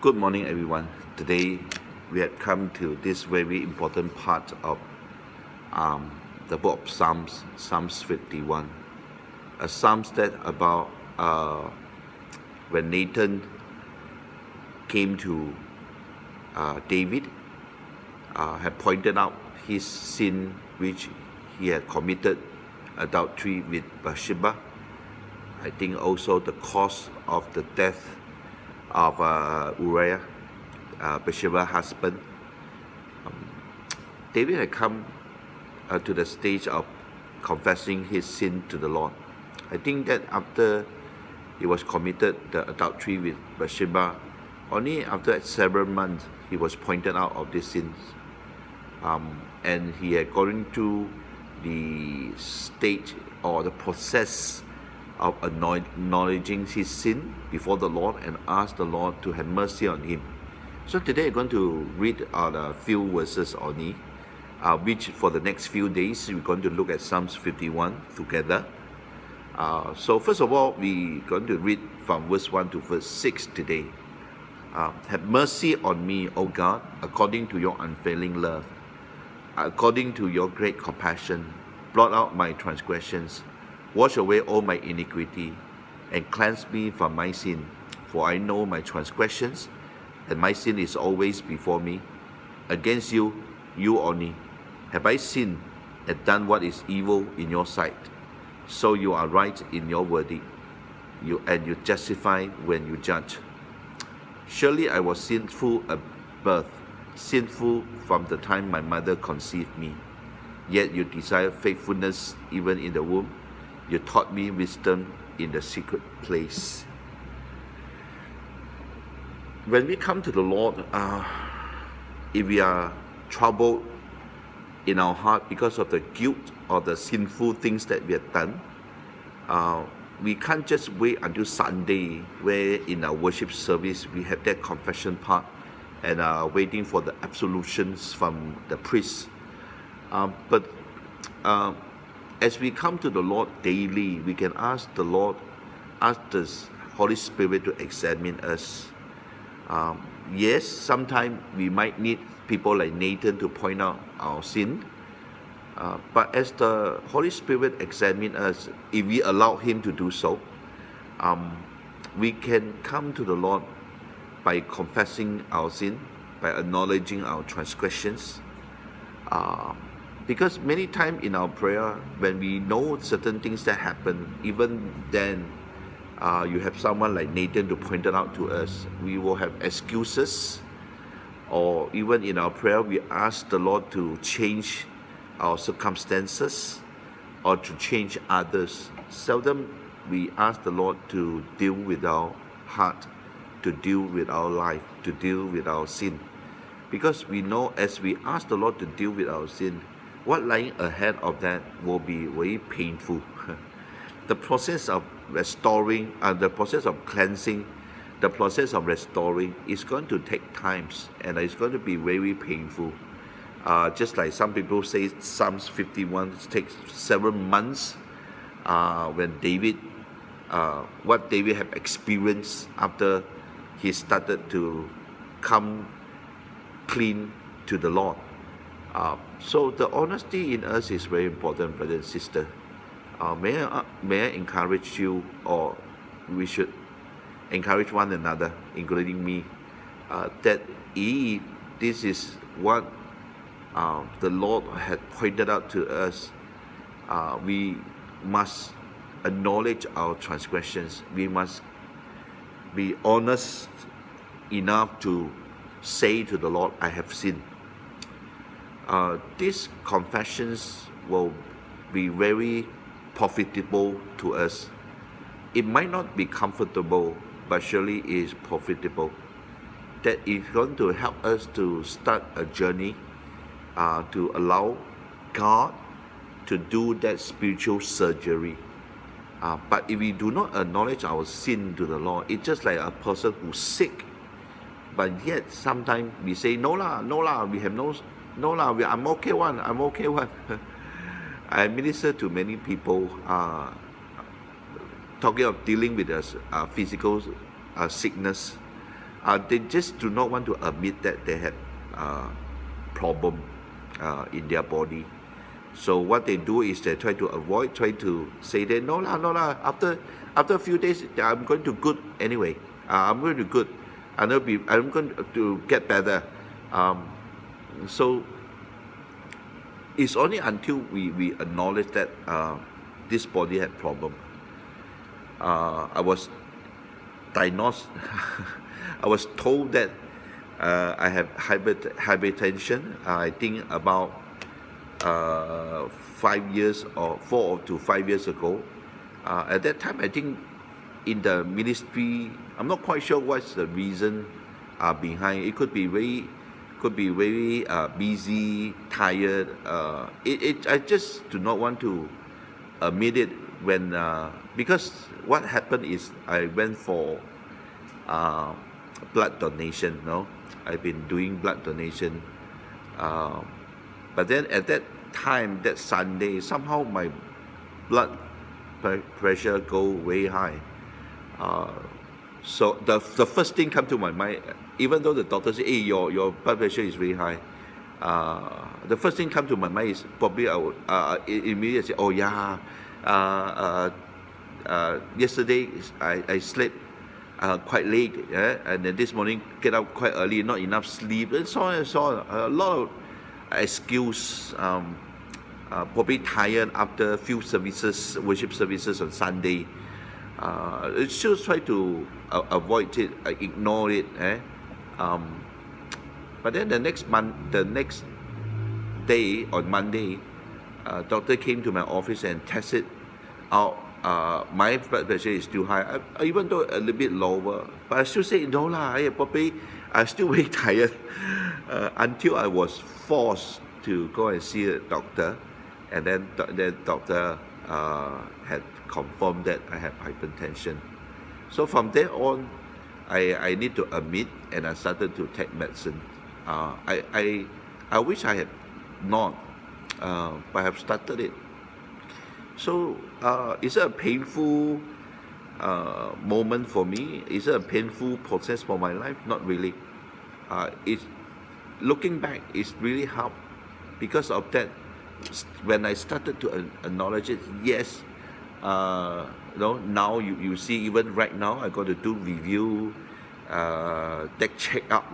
Good morning, everyone. Today we have come to this very important part of the book of Psalms, Psalms 51. A Psalms that about when Nathan came to David, had pointed out his sin which he had committed, adultery with Bathsheba. I think also the cause of the death of Uriah, Bathsheba's husband. David had come to the stage of confessing his sin to the Lord. I think that after he was committed the adultery with Bathsheba, only after several months he was pointed out of these sins. And he had gone through the stage or the process of acknowledging his sin before the Lord and ask the Lord to have mercy on him. So today I'm going to read a few verses only, which for the next few days we're going to look at Psalms 51 together. So first of all, we're going to read from verse 1 to verse 6 today. Have mercy on me, O God, according to your unfailing love. According to your great compassion, blot out my transgressions. Wash away all my iniquity, and cleanse me from my sin. For I know my transgressions, and my sin is always before me. Against you, you only, have I sinned and done what is evil in your sight. So you are right in your verdict, and you justify when you judge. Surely I was sinful at birth, sinful from the time my mother conceived me. Yet you desire faithfulness even in the womb. You taught me wisdom in the secret place. When we come to the Lord, if we are troubled in our heart because of the guilt or the sinful things that we have done, we can't just wait until Sunday, where in our worship service we have that confession part and waiting for the absolutions from the priest. But as we come to the Lord daily, we can ask the Lord, ask the Holy Spirit to examine us. Yes, sometimes we might need people like Nathan to point out our sin. But as the Holy Spirit examines us, if we allow Him to do so, we can come to the Lord by confessing our sin, by acknowledging our transgressions. Because many times in our prayer, when we know certain things that happen, even then, you have someone like Nathan to point it out to us. We will have excuses, or even in our prayer, we ask the Lord to change our circumstances or to change others. Seldom we ask the Lord to deal with our heart, to deal with our life, to deal with our sin. Because we know as we ask the Lord to deal with our sin, what lying ahead of that will be very painful. The process of restoring, the process of cleansing, the process of restoring is going to take times, and it's going to be very painful. Just like some people say Psalms 51 takes several months, when David, what David have experienced after he started to come clean to the Lord. So the honesty in us is very important, brother and sister. May I encourage you, or we should encourage one another, including me, that if this is what the Lord had pointed out to us, we must acknowledge our transgressions. We must be honest enough to say to the Lord, I have sinned. These confessions will be very profitable to us. It might not be comfortable, but surely it is profitable. That is going to help us to start a journey to allow God to do that spiritual surgery. But if we do not acknowledge our sin to the Lord, it's just like a person who's sick, but yet sometimes we say, no lah, we have no lah, I'm okay one. I minister to many people talking of dealing with physical sickness. They just do not want to admit that they had problem in their body. So what they do is they try to say that no lah. After a few days, I'm going to good anyway. I'm going to good. I'm going to get better. So it's only until we acknowledge that this body had problem. I was diagnosed. I was told that I have hypertension. I think about 5 years or 4 to 5 years ago. At that time, I think in the ministry, I'm not quite sure what's the reason behind. It could be very busy, tired. I just do not want to admit it when because what happened is I went for blood donation. No, I've been doing blood donation, but then at that time, that Sunday, somehow my blood pressure go way high. So the first thing come to my mind, even though the doctor say, "Hey, your blood pressure is very high," the first thing come to my mind is probably I would immediately say, "Oh yeah, yesterday I slept quite late, and then this morning get up quite early, not enough sleep, and so on and so on." A lot of excuse. Probably tired after a few services, worship services on Sunday. Still try to avoid it, ignore it. But then the next day on Monday, doctor came to my office and tested out. My blood pressure is still high, even though a little bit lower. But I still say no lah. Probably I'm still very tired until I was forced to go and see a doctor. And then the doctor had confirmed that I have hypertension. So from there on, I need to admit, and I started to take medicine. I wish I had not, but I have started it. So is it a painful moment for me? Is it a painful process for my life? Not really. It's looking back, it's really helped because of that. When I started to acknowledge it, yes, now you see, even right now I got to do review, take check up,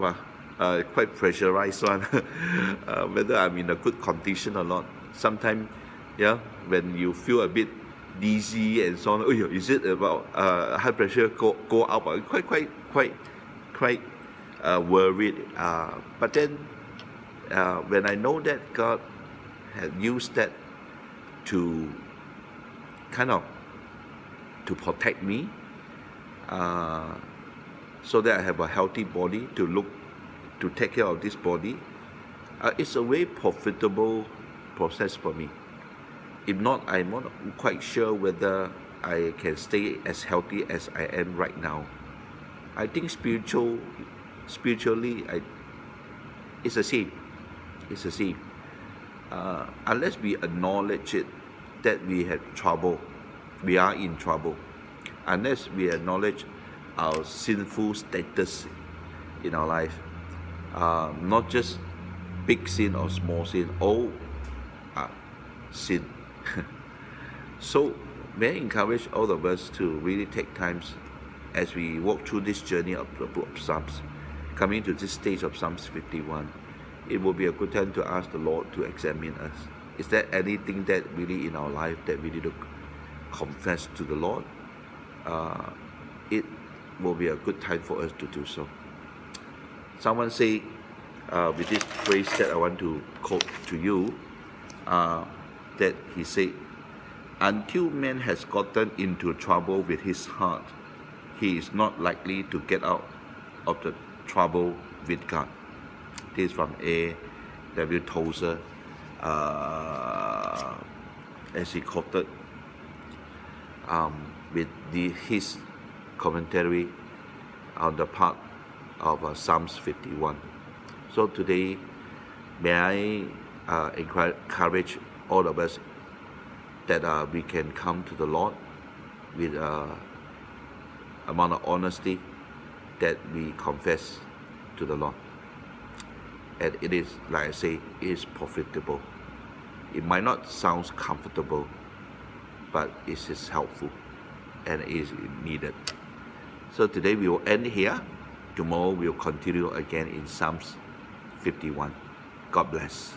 quite pressurized one, whether I'm in a good condition or not. Sometimes, when you feel a bit dizzy and so on, is it about high pressure go up? Quite worried. But then when I know that God had used that to kind of to protect me, so that I have a healthy body to take care of this body. It's a very profitable process for me. If not, I'm not quite sure whether I can stay as healthy as I am right now. I think spiritually, it's the same. It's the same. Unless we acknowledge it, that we have trouble, we are in trouble. Unless we acknowledge our sinful status in our life, not just big sin or small sin, all sin. So may I encourage all of us to really take times as we walk through this journey of the book of Psalms, coming to this stage of Psalms 51. It will be a good time to ask the Lord to examine us. Is there anything that really in our life that we need to confess to the Lord? It will be a good time for us to do so. Someone say, with this phrase that I want to quote to you, that he said, "Until man has gotten into trouble with his heart, he is not likely to get out of the trouble with God." This is from A.W. Tozer, as he quoted with his commentary on the part of Psalms 51. So today, may I encourage all of us that we can come to the Lord with amount of honesty, that we confess to the Lord. And it is, like I say, it is profitable. It might not sound comfortable, but it is helpful and it is needed. So today we will end here. Tomorrow we will continue again in Psalms 51. God bless.